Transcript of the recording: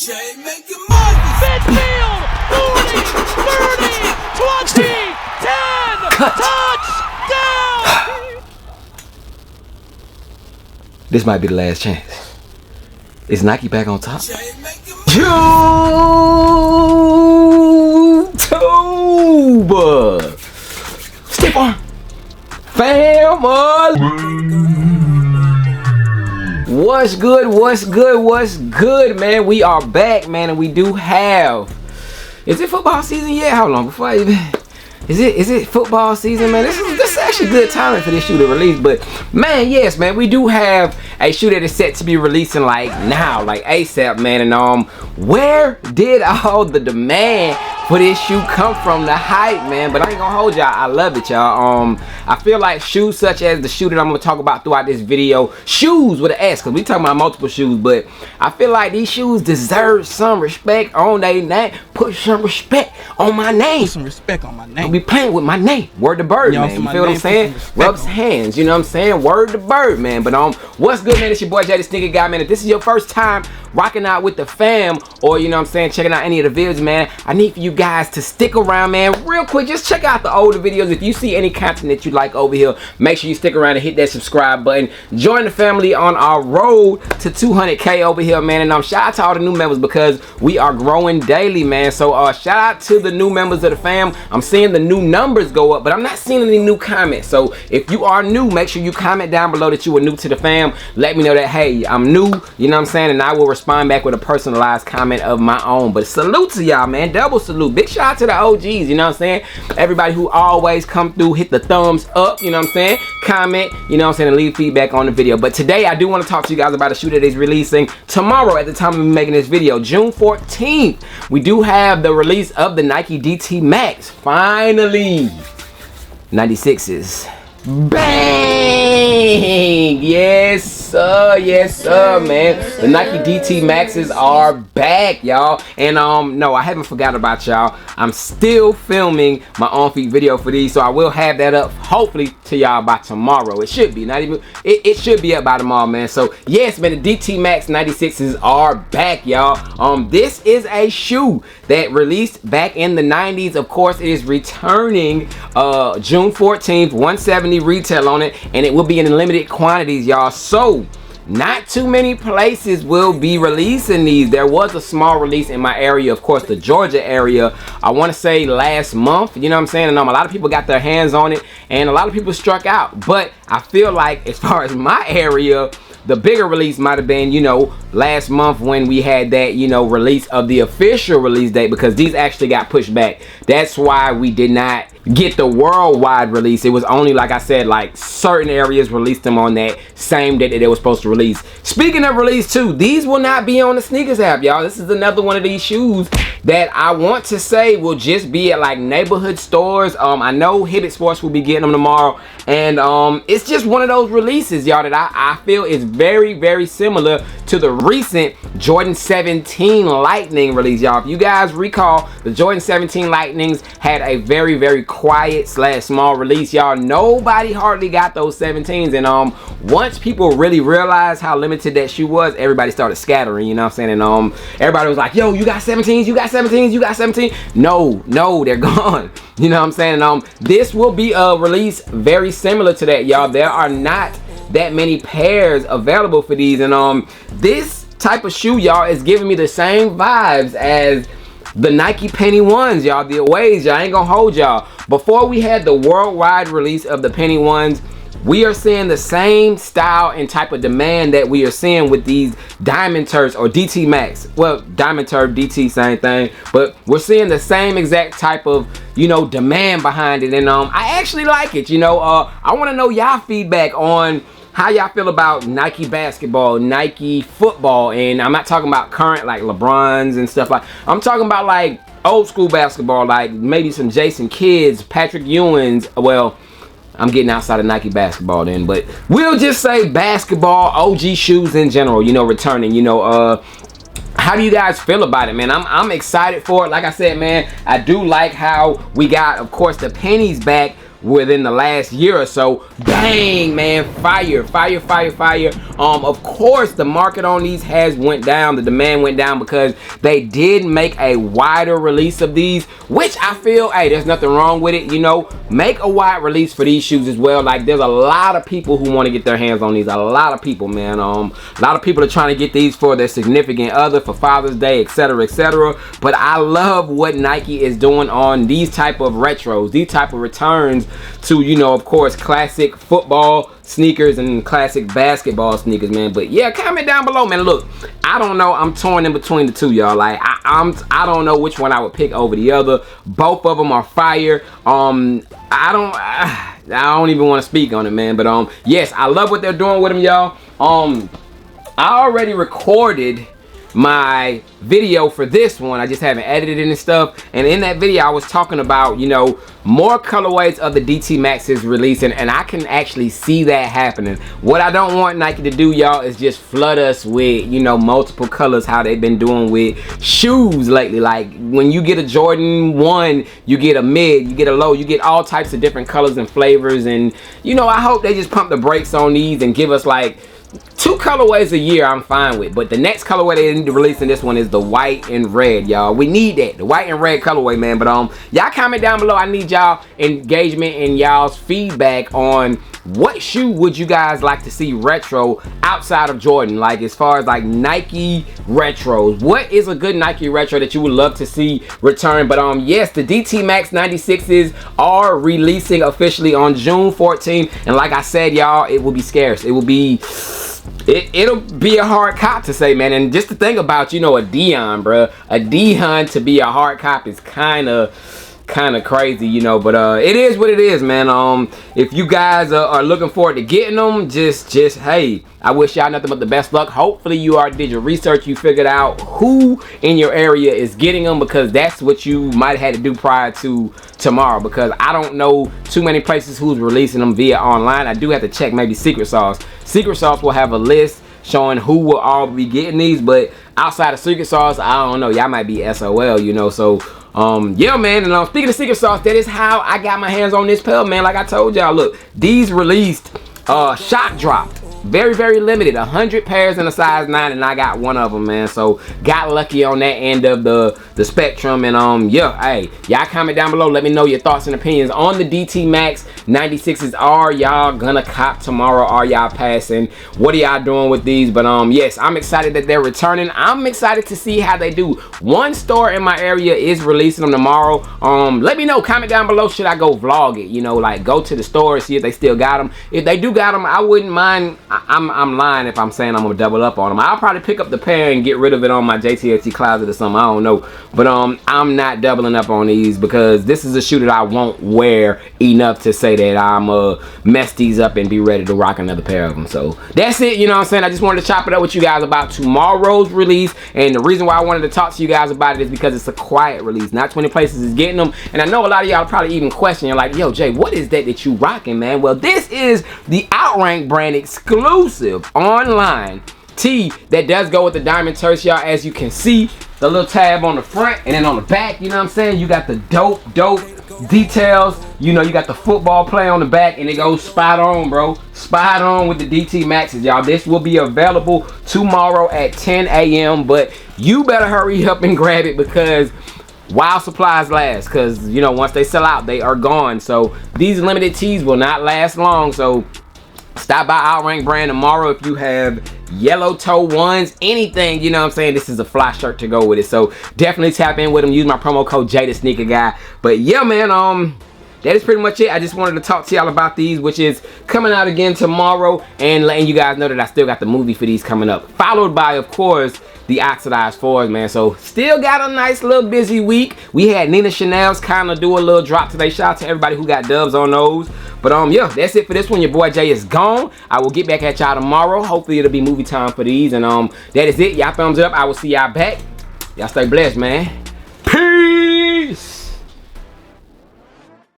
Jay making money. Midfield, 40, 30, 20, 10, touchdown! This might be the last chance. Is Nike back on top? Jay making money. YouTube! Stiff arm! Family! What's good, what's good, what's good, man? We are back, man, and we do have... Is it football season yet? How long before I even... Is it football season, man? This is actually good timing for this shoe to release. But man, yes, man, we do have a shoe that is set to be releasing like now, like ASAP, man. And where did all the demand for this shoe come from? The hype, man. But I ain't gonna hold y'all. I love it, y'all. I feel like shoes such as the shoe that I'm gonna talk about throughout this video, shoes with an S, because we talking about multiple shoes, but I feel like these shoes deserve some respect on their name. Put some respect on my name. Put some respect on my name. Don't be playing with my name. Word to bird, man. You feel what I'm saying? Rubs hands, you know what I'm saying? Word to bird, man. But what's good, man? It's your boy Jay the Sneaker Guy, man. If this is your first time rocking out with the fam, or you know what I'm saying, checking out any of the videos, man, I need for you guys to stick around, man. Real quick, just check out the older videos. If you see any content that you like over here, make sure you stick around and hit that subscribe button. Join the family on our road to 200K over here, man. And shout out to all the new members because we are growing daily, man. So shout out to the new members of the fam. I'm seeing the new numbers go up, but I'm not seeing any new comments. So if you are new, make sure you comment down below that you are new to the fam. Let me know that, hey, I'm new, you know what I'm saying, and I will respond back with a personalized comment of my own. But salute to y'all, man. Double salute. Big shout out to the OGs, you know what I'm saying? Everybody who always come through, hit the thumbs up, you know what I'm saying? Comment, you know what I'm saying, and leave feedback on the video. But today I do want to talk to you guys about a shoe that is releasing tomorrow at the time of me making this video, June 14th. We do have the release of the Nike DT Max. Finally, 96s. Bang! Yes sir, man. The Nike DT Maxes are back, y'all. And no, I haven't forgot about y'all. I'm still filming my on-feet video for these, so I will have that up hopefully to y'all by tomorrow. It should be, not even, it should be up by tomorrow, man. So yes, man, the DT Max 96s are back, y'all. This is a shoe that released back in the 90s. Of course, it is returning June 14th, 170 retail on it, and it will be in limited quantities, y'all. So not too many places will be releasing these. There was a small release in my area, of course, the Georgia area, I want to say last month, you know what I'm saying? And a lot of people got their hands on it, and a lot of people struck out. But I feel like as far as my area, the bigger release might have been, you know, last month when we had that, you know, release of the official release date, because these actually got pushed back. That's why we did not get the worldwide release. It was only, like I said, like certain areas released them on that same day that they were supposed to release. Speaking of release too, these will not be on the sneakers app, y'all. This is another one of these shoes that I want to say will just be at like neighborhood stores. I know Hibbett Sports will be getting them tomorrow, and it's just one of those releases, y'all, that I feel is very, very similar to the recent Jordan 17 Lightning release, y'all. If you guys recall, the Jordan 17 Lightnings had a very, very quiet / small release, y'all. Nobody hardly got those 17s, and once people really realized how limited that shoe was, everybody started scattering, you know what I'm saying? And everybody was like, yo, you got 17s, you got 17s, you got 17. No, they're gone, you know what I'm saying? And this will be a release very similar to that, y'all. There are not that many pairs available for these, and this type of shoe, y'all, is giving me the same vibes as the Nike Penny Ones, y'all, the Aways, y'all. I ain't gonna hold y'all. Before we had the worldwide release of the Penny Ones, we are seeing the same style and type of demand that we are seeing with these Diamond Turfs or DT Max. Well, Diamond Turf, DT, same thing, but we're seeing the same exact type of, you know, demand behind it. And I actually like it, you know. I want to know y'all feedback on how y'all feel about Nike basketball, Nike football, and I'm not talking about current like LeBrons and stuff like. I'm talking about like old school basketball, like maybe some Jason Kidds, Patrick Ewings. Well, I'm getting outside of Nike basketball then, but we'll just say basketball, OG shoes in general, you know, returning, you know. How do you guys feel about it, man? I'm excited for it. Like I said, man, I do like how we got, of course, the pennies back within the last year or so. Bang, man, fire. Of course, the market on these has went down. The demand went down because they did make a wider release of these, which I feel, hey, there's nothing wrong with it. You know, make a wide release for these shoes as well. Like, there's a lot of people who want to get their hands on these. A lot of people, man. A lot of people are trying to get these for their significant other, for Father's Day, etc., etc. But I love what Nike is doing on these type of retros, these type of returns to, you know, of course, classic football sneakers and classic basketball sneakers, man. But yeah, comment down below, man. Look, I don't know. I'm torn in between the two, y'all. Like, I don't know which one I would pick over the other. Both of them are fire. I don't even want to speak on it, man. But yes, I love what they're doing with them, y'all. I already recorded my video for this one. I just haven't edited it and stuff. And in that video, I was talking about, you know, more colorways of the DT Maxes releasing, and I can actually see that happening. What I don't want Nike to do, y'all, is just flood us with, you know, multiple colors, how they've been doing with shoes lately. Like, when you get a Jordan 1, you get a mid, you get a low, you get all types of different colors and flavors. And, you know, I hope they just pump the brakes on these and give us like 2 colorways a year. I'm fine with. But the next colorway they need to release in this one is the white and red, y'all. We need that, the white and red colorway, man. But y'all comment down below. I need y'all engagement and y'all's feedback on what shoe would you guys like to see retro outside of Jordan, like as far as like Nike retros. What is a good Nike retro that you would love to see return? But yes, the DT Max 96s are releasing officially on June 14th, and like I said, y'all, it will be scarce. It will be, it'll be a hard cop to say, man. And just to think about, you know, a Dion, bruh, a Dion to be a hard cop is kind of crazy, you know. But it is what it is, man. If you guys are looking forward to getting them, just hey, I wish y'all nothing but the best luck. Hopefully you already did your research, you figured out who in your area is getting them, because that's what you might have had to do prior to tomorrow, because I don't know too many places who's releasing them via online. I do have to check maybe Secret Sauce. Secret Sauce will have a list showing who will all be getting these, but outside of Secret Sauce, I don't know, y'all might be SOL, you know. So yeah, man. And speaking of Secret Sauce, that is how I got my hands on this pair, man. Like I told y'all, look, these released shock dropped, very limited, 100 pairs in a size 9, and I got one of them, man. So got lucky on that end of the spectrum. And yeah, hey, y'all comment down below, let me know your thoughts and opinions on the DT Max 96s. Are y'all gonna cop tomorrow? Are y'all passing? What are y'all doing with these? But yes, I'm excited that they're returning. I'm excited to see how they do. One store in my area is releasing them tomorrow. Let me know, comment down below, should I go vlog it? You know, like go to the store, see if they still got them. If they do got them, I wouldn't mind. I'm lying if I'm saying I'm gonna double up on them. I'll probably pick up the pair and get rid of it on my JTLT closet or something, I don't know. But I'm not doubling up on these, because this is a shoe that I won't wear enough to say that I'm mess these up and be ready to rock another pair of them. So that's it, you know what I'm saying. I just wanted to chop it up with you guys about tomorrow's release, and the reason why I wanted to talk to you guys about it is because it's a quiet release. Not 20 places is getting them, and I know a lot of y'all probably even questioning, like, yo Jay, what is that you rocking, man? Well, this is the Outrank brand exclusive online tee that does go with the diamond turf, y'all. As you can see, the little tab on the front, and then on the back, you know what I'm saying, you got the dope details. You know, you got the football play on the back, and it goes spot on, bro. Spot on with the DT Maxes, y'all. This will be available tomorrow at 10 a.m. but you better hurry up and grab it, because while supplies last, because you know, once they sell out, they are gone. So these limited tees will not last long. So stop by Outrank brand tomorrow if you have yellow toe ones, anything, you know what I'm saying. This is a fly shirt to go with it. So definitely tap in with them. Use my promo code JayTheSneakerGuy. But yeah, man, that is pretty much it. I just wanted to talk to y'all about these, which is coming out again tomorrow, and letting you guys know that I still got the movie for these coming up, followed by, of course, the oxidized 4s, man. So still got a nice little busy week. We had Nina Chanel's kind of do a little drop today. Shout out to everybody who got dubs on those. But yeah, that's it for this one. Your boy Jay is gone. I will get back at y'all tomorrow. Hopefully it'll be movie time for these. And that is it. Y'all thumbs up. I will see y'all back. Y'all stay blessed, man.